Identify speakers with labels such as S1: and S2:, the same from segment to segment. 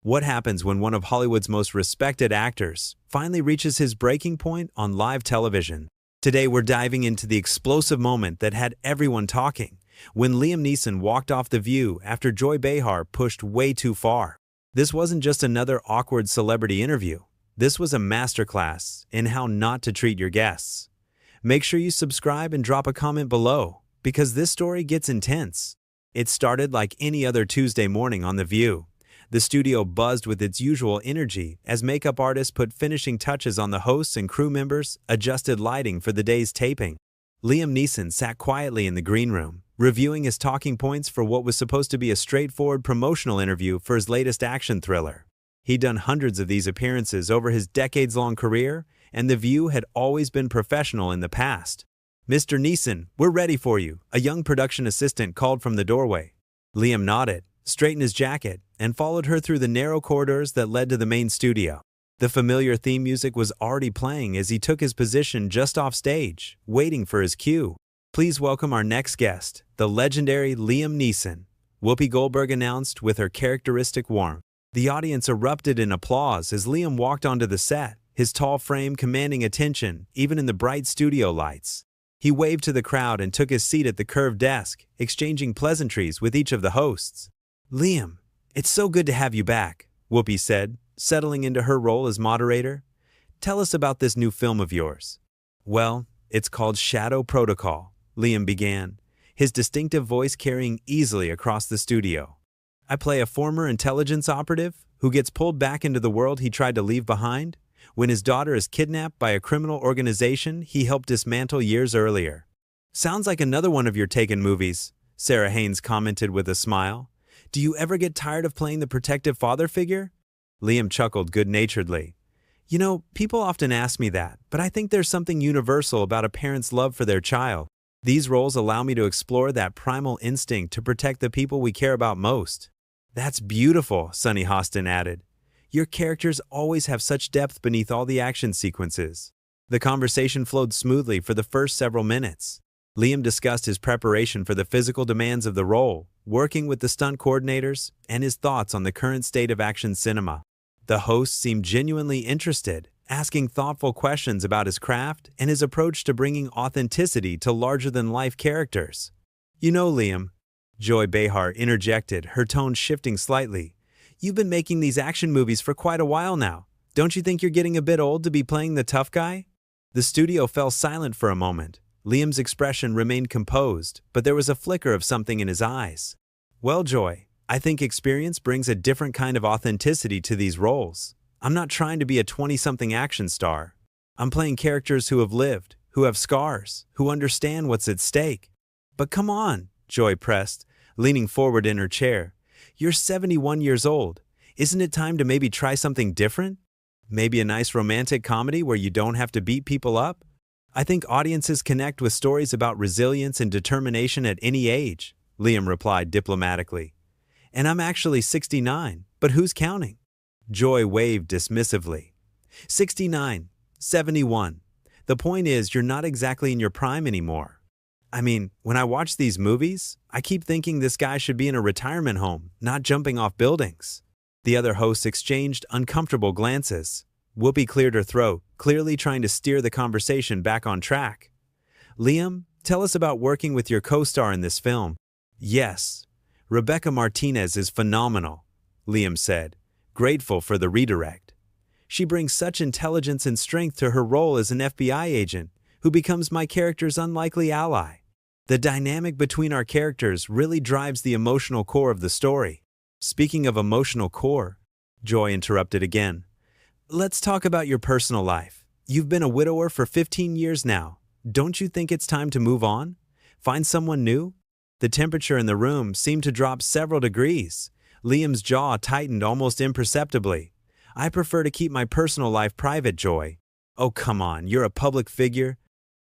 S1: What happens when one of Hollywood's most respected actors finally reaches his breaking point on live television? Today we're diving into the explosive moment that had everyone talking, when Liam Neeson walked off The View after Joy Behar pushed way too far. This wasn't just another awkward celebrity interview. This was a masterclass in how not to treat your guests. Make sure you subscribe and drop a comment below, because this story gets intense. It started like any other Tuesday morning on The View. The studio buzzed with its usual energy as makeup artists put finishing touches on the hosts and crew members, adjusted lighting for the day's taping. Liam Neeson sat quietly in the green room, reviewing his talking points for what was supposed to be a straightforward promotional interview for his latest action thriller. He'd done hundreds of these appearances over his decades-long career, and The View had always been professional in the past. "Mr. Neeson, we're ready for you," a young production assistant called from the doorway. Liam nodded, straightened his jacket, and followed her through the narrow corridors that led to the main studio. The familiar theme music was already playing as he took his position just off stage, waiting for his cue. "Please welcome our next guest, the legendary Liam Neeson," Whoopi Goldberg announced with her characteristic warmth. The audience erupted in applause as Liam walked onto the set, his tall frame commanding attention even in the bright studio lights. He waved to the crowd and took his seat at the curved desk, exchanging pleasantries with each of the hosts. "Liam, it's so good to have you back," Whoopi said, settling into her role as moderator. "Tell us about this new film of yours." "Well, it's called Shadow Protocol," Liam began, his distinctive voice carrying easily across the studio. "I play a former intelligence operative who gets pulled back into the world he tried to leave behind when his daughter is kidnapped by a criminal organization he helped dismantle years earlier." "Sounds like another one of your Taken movies," Sarah Haynes commented with a smile. "Do you ever get tired of playing the protective father figure?" Liam chuckled good-naturedly. "You know, people often ask me that, but I think there's something universal about a parent's love for their child. These roles allow me to explore that primal instinct to protect the people we care about most." "That's beautiful," Sunny Hostin added. "Your characters always have such depth beneath all the action sequences." The conversation flowed smoothly for the first several minutes. Liam discussed his preparation for the physical demands of the role, working with the stunt coordinators, and his thoughts on the current state of action cinema. The host seemed genuinely interested, asking thoughtful questions about his craft and his approach to bringing authenticity to larger-than-life characters. "You know, Liam," Joy Behar interjected, her tone shifting slightly, "you've been making these action movies for quite a while now. Don't you think you're getting a bit old to be playing the tough guy?" The studio fell silent for a moment. Liam's expression remained composed, but there was a flicker of something in his eyes. "Well, Joy, I think experience brings a different kind of authenticity to these roles. I'm not trying to be a 20-something action star. I'm playing characters who have lived, who have scars, who understand what's at stake." "But come on," Joy pressed, leaning forward in her chair. "You're 71 years old. Isn't it time to maybe try something different? Maybe a nice romantic comedy where you don't have to beat people up? I think audiences connect with stories about resilience and determination at any age," Liam replied diplomatically. "And I'm actually 69, but who's counting?" Joy waved dismissively. 69, 71. The point is, you're not exactly in your prime anymore. I mean, when I watch these movies, I keep thinking this guy should be in a retirement home, not jumping off buildings." The other hosts exchanged uncomfortable glances. Whoopi cleared her throat, clearly trying to steer the conversation back on track. "Liam, tell us about working with your co-star in this film." "Yes, Rebecca Martinez is phenomenal," Liam said, grateful for the redirect. "She brings such intelligence and strength to her role as an FBI agent who becomes my character's unlikely ally. The dynamic between our characters really drives the emotional core of the story." "Speaking of emotional core," Joy interrupted again, "let's talk about your personal life. You've been a widower for 15 years now. Don't you think it's time to move on? Find someone new?" The temperature in the room seemed to drop several degrees. Liam's jaw tightened almost imperceptibly. "I prefer to keep my personal life private, Joy." "Oh, come on, you're a public figure."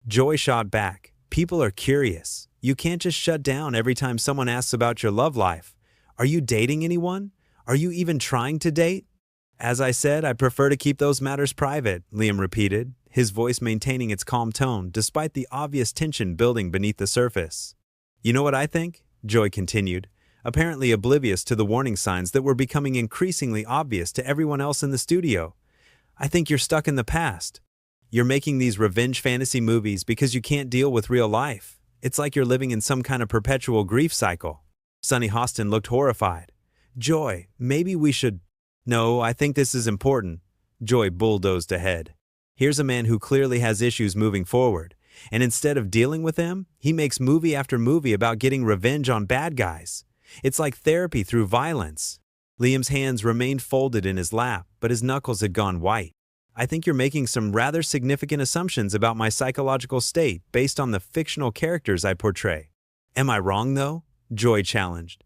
S1: Joy shot back. "People are curious. You can't just shut down every time someone asks about your love life. Are you dating anyone? Are you even trying to date?" "As I said, I prefer to keep those matters private," Liam repeated, his voice maintaining its calm tone despite the obvious tension building beneath the surface. "You know what I think?" Joy continued. apparently oblivious to the warning signs that were becoming increasingly obvious to everyone else in the studio. I think you're stuck in the past. You're making these revenge fantasy movies because you can't deal with real life. It's like you're living in some kind of perpetual grief cycle. Sunny Hostin looked horrified. Joy, maybe we should... No, I think this is important. Joy bulldozed ahead. Here's a man who clearly has issues moving forward, and instead of dealing with them, he makes movie after movie about getting revenge on bad guys. It's like therapy through violence. Liam's hands remained folded in his lap, but his knuckles had gone white. I think you're making some rather significant assumptions about my psychological state based on the fictional characters I portray. Am I wrong, though? Joy challenged.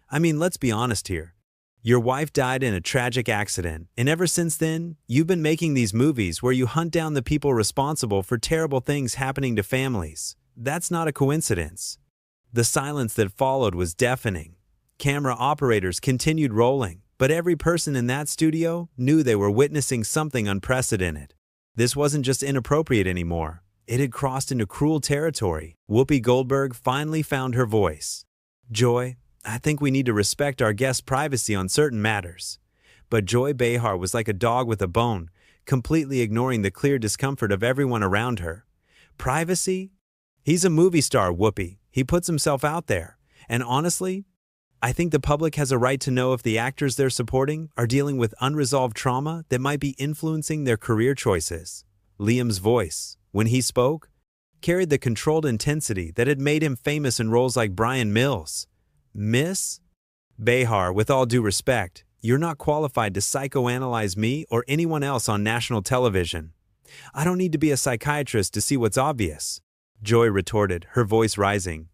S1: I mean, let's be honest here. Your wife died in a tragic accident, and ever since then, you've been making these movies where you hunt down the people responsible for terrible things happening to families. That's not a coincidence. The silence that followed was deafening. Camera operators continued rolling, but every person in that studio knew they were witnessing something unprecedented. This wasn't just inappropriate anymore. It had crossed into cruel territory. Whoopi Goldberg finally found her voice. Joy, I think we need to respect our guests' privacy on certain matters. But Joy Behar was like a dog with a bone, completely ignoring the clear discomfort of everyone around her. Privacy? He's a movie star, Whoopi. He puts himself out there. And honestly, I think the public has a right to know if the actors they're supporting are dealing with unresolved trauma that might be influencing their career choices. Liam's voice, when he spoke, carried the controlled intensity that had made him famous in roles like Brian Mills. Miss Behar, with all due respect, you're not qualified to psychoanalyze me or anyone else on national television. I don't need to be a psychiatrist to see what's obvious. Joy retorted, her voice rising.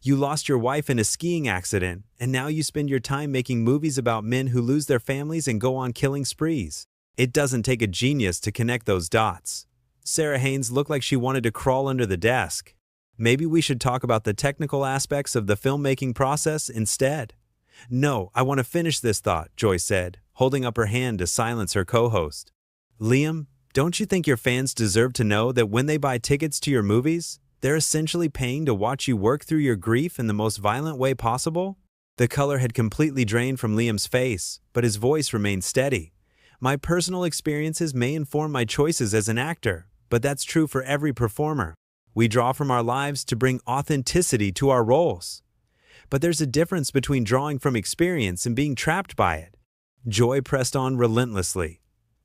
S1: You lost your wife in a skiing accident, and now you spend your time making movies about men who lose their families and go on killing sprees. It doesn't take a genius to connect those dots. Sarah Haynes looked like she wanted to crawl under the desk. Maybe we should talk about the technical aspects of the filmmaking process instead. No, I want to finish this thought, Joy said, holding up her hand to silence her co-host. Liam, don't you think your fans deserve to know that when they buy tickets to your movies, they're essentially paying to watch you work through your grief in the most violent way possible? The color had completely drained from Liam's face, but his voice remained steady. My personal experiences may inform my choices as an actor, but that's true for every performer. We draw from our lives to bring authenticity to our roles. But there's a difference between drawing from experience and being trapped by it. Joy pressed on relentlessly.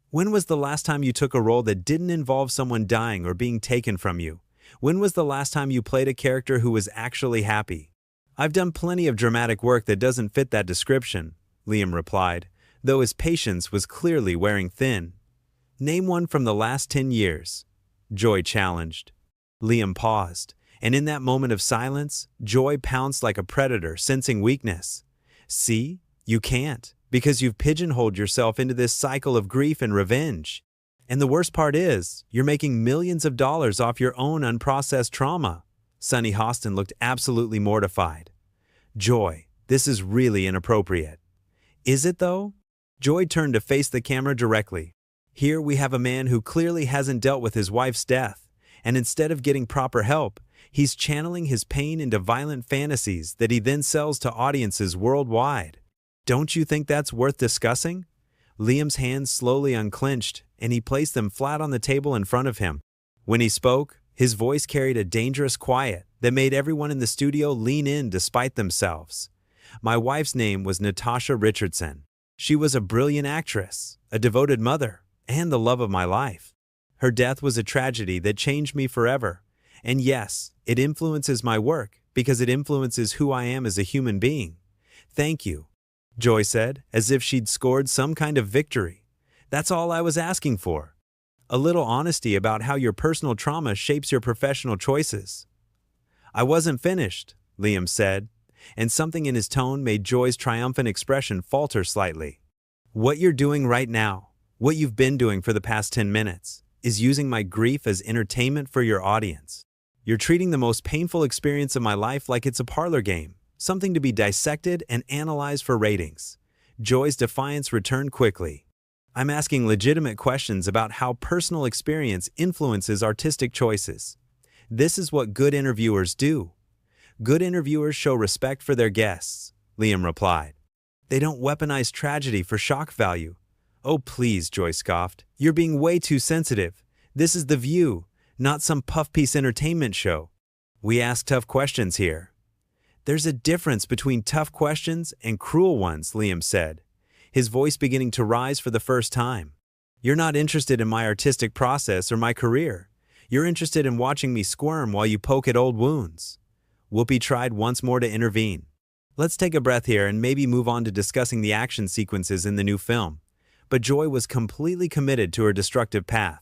S1: When was the last time you took a role that didn't involve someone dying or being taken from you? When was the last time you played a character who was actually happy? I've done plenty of dramatic work that doesn't fit that description, Liam replied, though his patience was clearly wearing thin. Name one from the last 10 years. Joy challenged. Liam paused, and in that moment of silence, Joy pounced like a predator, sensing weakness. See? You can't, because you've pigeonholed yourself into this cycle of grief and revenge. And the worst part is, you're making millions of dollars off your own unprocessed trauma. Sunny Hostin looked absolutely mortified. Joy, this is really inappropriate. Is it though? Joy turned to face the camera directly. Here we have a man who clearly hasn't dealt with his wife's death. And instead of getting proper help, he's channeling his pain into violent fantasies that he then sells to audiences worldwide. Don't you think that's worth discussing? Liam's hands slowly unclenched, and he placed them flat on the table in front of him. When he spoke, his voice carried a dangerous quiet that made everyone in the studio lean in despite themselves. My wife's name was Natasha Richardson. She was a brilliant actress, a devoted mother, and the love of my life. Her death was a tragedy that changed me forever. And yes, it influences my work because it influences who I am as a human being. Thank you, Joy said, as if she'd scored some kind of victory. That's all I was asking for. A little honesty about how your personal trauma shapes your professional choices. I wasn't finished, Liam said, and something in his tone made Joy's triumphant expression falter slightly. What you're doing right now, what you've been doing for the past 10 minutes, is using my grief as entertainment for your audience. You're treating the most painful experience of my life like it's a parlor game, something to be dissected and analyzed for ratings. Joy's defiance returned quickly. I'm asking legitimate questions about how personal experience influences artistic choices. This is what good interviewers do. Good interviewers show respect for their guests. Liam replied. They don't weaponize tragedy for shock value. Oh please, Joy scoffed. You're being way too sensitive. This is The View, not some puff-piece entertainment show. We ask tough questions here. There's a difference between tough questions and cruel ones, Liam said, his voice beginning to rise for the first time. You're not interested in my artistic process or my career. You're interested in watching me squirm while you poke at old wounds. Whoopi tried once more to intervene. Let's take a breath here and maybe move on to discussing the action sequences in the new film. But Joy was completely committed to her destructive path.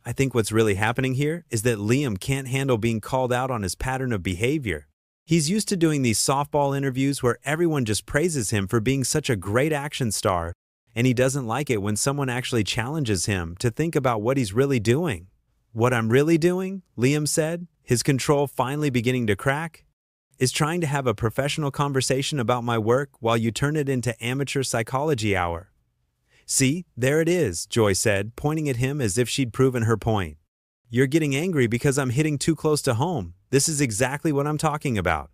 S1: I think what's really happening here is that Liam can't handle being called out on his pattern of behavior. He's used to doing these softball interviews where everyone just praises him for being such a great action star, and he doesn't like it when someone actually challenges him to think about what he's really doing. What I'm really doing, Liam said, his control finally beginning to crack, is trying to have a professional conversation about my work while you turn it into amateur psychology hour. See, there it is, Joy said, pointing at him as if she'd proven her point. You're getting angry because I'm hitting too close to home. This is exactly what I'm talking about.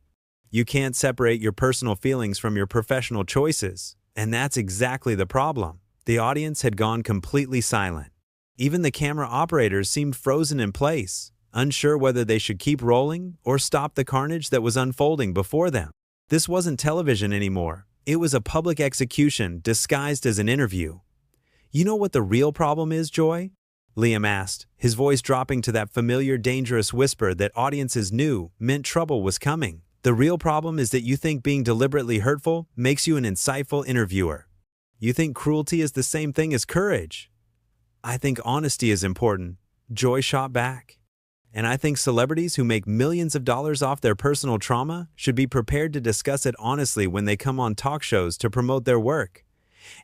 S1: You can't separate your personal feelings from your professional choices, and that's exactly the problem. The audience had gone completely silent. Even the camera operators seemed frozen in place, unsure whether they should keep rolling or stop the carnage that was unfolding before them. This wasn't television anymore. It was a public execution disguised as an interview. You know what the real problem is, Joy? Liam asked, his voice dropping to that familiar dangerous whisper that audiences knew meant trouble was coming. The real problem is that you think being deliberately hurtful makes you an insightful interviewer. You think cruelty is the same thing as courage. I think honesty is important, Joy shot back. And I think celebrities who make millions of dollars off their personal trauma should be prepared to discuss it honestly when they come on talk shows to promote their work.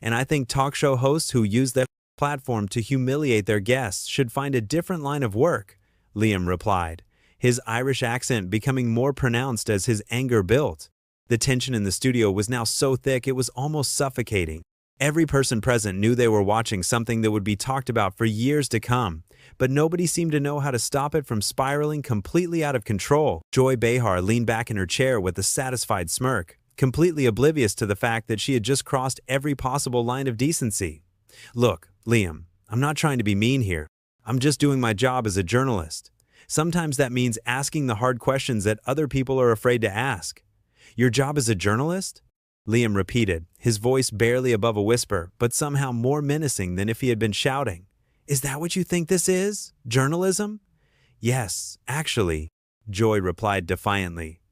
S1: And I think talk show hosts who use their platform to humiliate their guests should find a different line of work, Liam replied, his Irish accent becoming more pronounced as his anger built. The tension in the studio was now so thick it was almost suffocating. Every person present knew they were watching something that would be talked about for years to come, but nobody seemed to know how to stop it from spiraling completely out of control. Joy Behar leaned back in her chair with a satisfied smirk, completely oblivious to the fact that she had just crossed every possible line of decency. Look, Liam, I'm not trying to be mean here. I'm just doing my job as a journalist. Sometimes that means asking the hard questions that other people are afraid to ask. Your job as a journalist? Liam repeated, his voice barely above a whisper, but somehow more menacing than if he had been shouting. Is that what you think this is? Journalism? Yes, actually, Joy replied defiantly.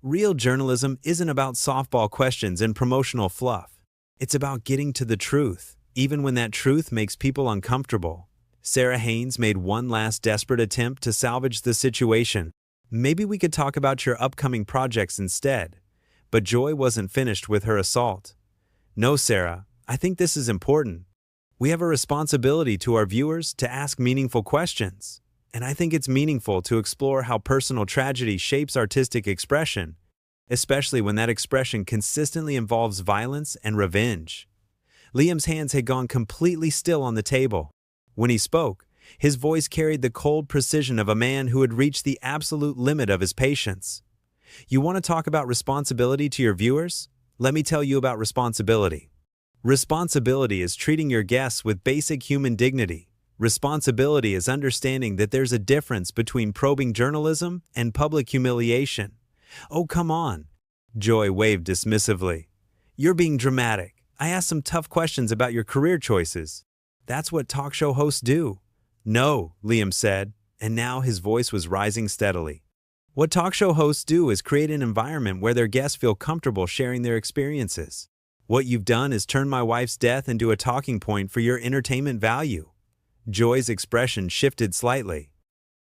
S1: Real journalism isn't about softball questions and promotional fluff. It's about getting to the truth, even when that truth makes people uncomfortable. Sarah Haynes made one last desperate attempt to salvage the situation. Maybe we could talk about your upcoming projects instead. But Joy wasn't finished with her assault. No, Sarah, I think this is important. We have a responsibility to our viewers to ask meaningful questions. And I think it's meaningful to explore how personal tragedy shapes artistic expression, especially when that expression consistently involves violence and revenge. Liam's hands had gone completely still on the table. When he spoke, his voice carried the cold precision of a man who had reached the absolute limit of his patience. You want to talk about responsibility to your viewers? Let me tell you about responsibility. Responsibility is treating your guests with basic human dignity. Responsibility is understanding that there's a difference between probing journalism and public humiliation. Oh, come on, Joy waved dismissively. You're being dramatic. I asked some tough questions about your career choices. That's what talk show hosts do. No, Liam said, and now his voice was rising steadily. What talk show hosts do is create an environment where their guests feel comfortable sharing their experiences. What you've done is turn my wife's death into a talking point for your entertainment value. Joy's expression shifted slightly,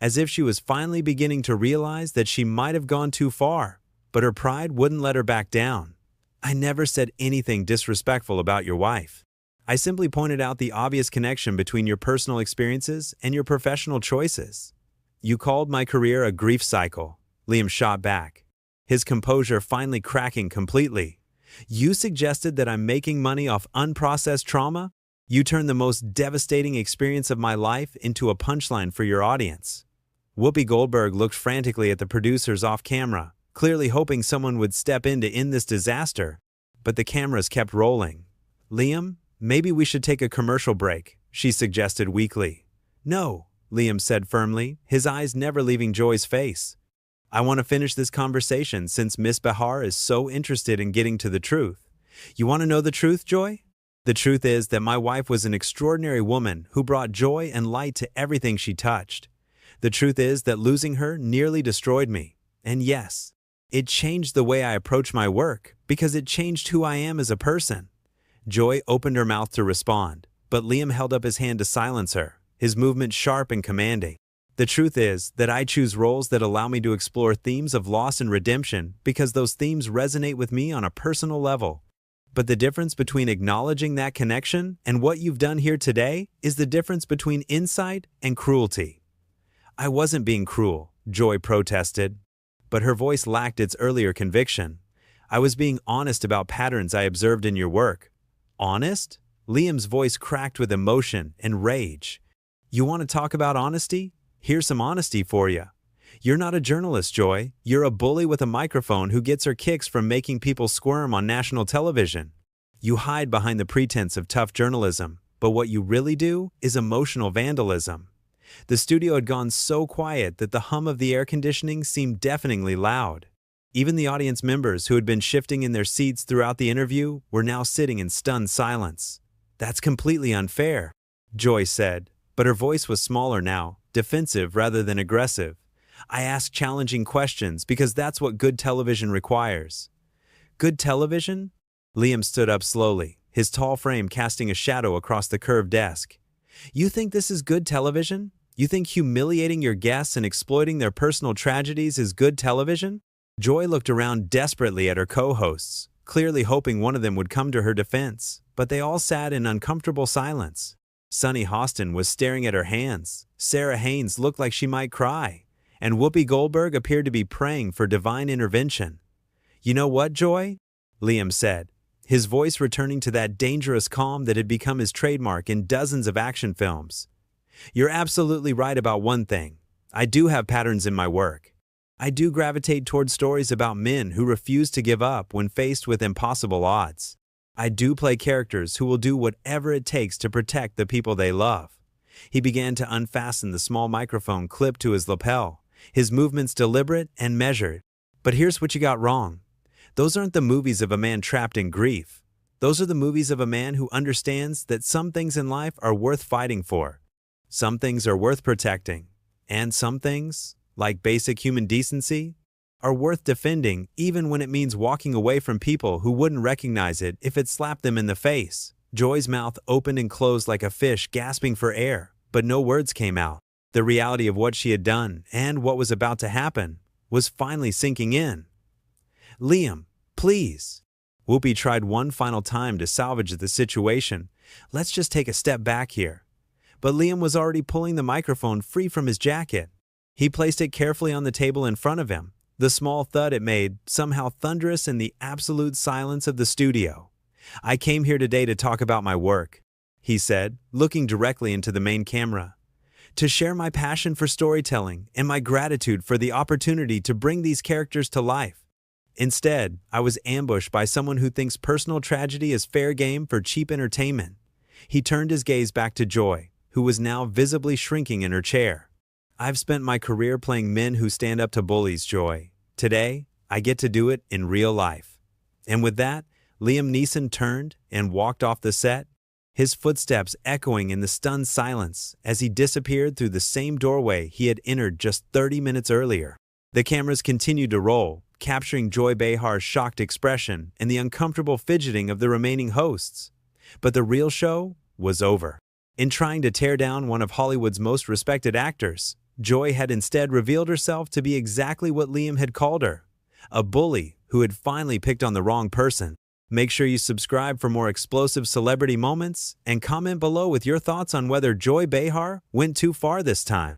S1: as if she was finally beginning to realize that she might have gone too far, but her pride wouldn't let her back down. I never said anything disrespectful about your wife. I simply pointed out the obvious connection between your personal experiences and your professional choices. You called my career a grief cycle, Liam shot back, his composure finally cracking completely. You suggested that I'm making money off unprocessed trauma? You turned the most devastating experience of my life into a punchline for your audience. Whoopi Goldberg looked frantically at the producers off camera, clearly hoping someone would step in to end this disaster. But the cameras kept rolling. "Liam, maybe we should take a commercial break," she suggested weakly. "No," Liam said firmly, his eyes never leaving Joy's face. "I want to finish this conversation since Miss Behar is so interested in getting to the truth." "You want to know the truth, Joy?" "The truth is that my wife was an extraordinary woman who brought joy and light to everything she touched. The truth is that losing her nearly destroyed me. And yes, it changed the way I approach my work because it changed who I am as a person." Joy opened her mouth to respond, but Liam held up his hand to silence her, his movement sharp and commanding. "The truth is that I choose roles that allow me to explore themes of loss and redemption because those themes resonate with me on a personal level. But the difference between acknowledging that connection and what you've done here today is the difference between insight and cruelty." "I wasn't being cruel," Joy protested, but her voice lacked its earlier conviction. "I was being honest about patterns I observed in your work." "Honest?" Liam's voice cracked with emotion and rage. "You want to talk about honesty? Here's some honesty for you. You're not a journalist, Joy. You're a bully with a microphone who gets her kicks from making people squirm on national television. You hide behind the pretense of tough journalism, but what you really do is emotional vandalism." The studio had gone so quiet that the hum of the air conditioning seemed deafeningly loud. Even the audience members who had been shifting in their seats throughout the interview were now sitting in stunned silence. "That's completely unfair," Joy said, but her voice was smaller now, defensive rather than aggressive. "I ask challenging questions because that's what good television requires." "Good television?" Liam stood up slowly, his tall frame casting a shadow across the curved desk. "You think this is good television? You think humiliating your guests and exploiting their personal tragedies is good television?" Joy looked around desperately at her co-hosts, clearly hoping one of them would come to her defense, but they all sat in uncomfortable silence. Sunny Hostin was staring at her hands, Sarah Haynes looked like she might cry, and Whoopi Goldberg appeared to be praying for divine intervention. "You know what, Joy?" Liam said, his voice returning to that dangerous calm that had become his trademark in dozens of action films. "You're absolutely right about one thing. I do have patterns in my work. I do gravitate toward stories about men who refuse to give up when faced with impossible odds. I do play characters who will do whatever it takes to protect the people they love." He began to unfasten the small microphone clipped to his lapel, his movements deliberate and measured. "But here's what you got wrong. Those aren't the movies of a man trapped in grief. Those are the movies of a man who understands that some things in life are worth fighting for. Some things are worth protecting. And some things, like basic human decency, are worth defending even when it means walking away from people who wouldn't recognize it if it slapped them in the face." Joy's mouth opened and closed like a fish gasping for air, but no words came out. The reality of what she had done and what was about to happen was finally sinking in. "Liam, please." Whoopi tried one final time to salvage the situation. "Let's just take a step back here." But Liam was already pulling the microphone free from his jacket. He placed it carefully on the table in front of him. The small thud it made, somehow thunderous in the absolute silence of the studio. "I came here today to talk about my work," he said, looking directly into the main camera. "To share my passion for storytelling and my gratitude for the opportunity to bring these characters to life. Instead, I was ambushed by someone who thinks personal tragedy is fair game for cheap entertainment." He turned his gaze back to Joy, who was now visibly shrinking in her chair. "I've spent my career playing men who stand up to bullies, Joy. Today, I get to do it in real life." And with that, Liam Neeson turned and walked off the set, his footsteps echoing in the stunned silence as he disappeared through the same doorway he had entered just 30 minutes earlier. The cameras continued to roll, capturing Joy Behar's shocked expression and the uncomfortable fidgeting of the remaining hosts. But the real show was over. In trying to tear down one of Hollywood's most respected actors, Joy had instead revealed herself to be exactly what Liam had called her, a bully who had finally picked on the wrong person. Make sure you subscribe for more explosive celebrity moments and comment below with your thoughts on whether Joy Behar went too far this time.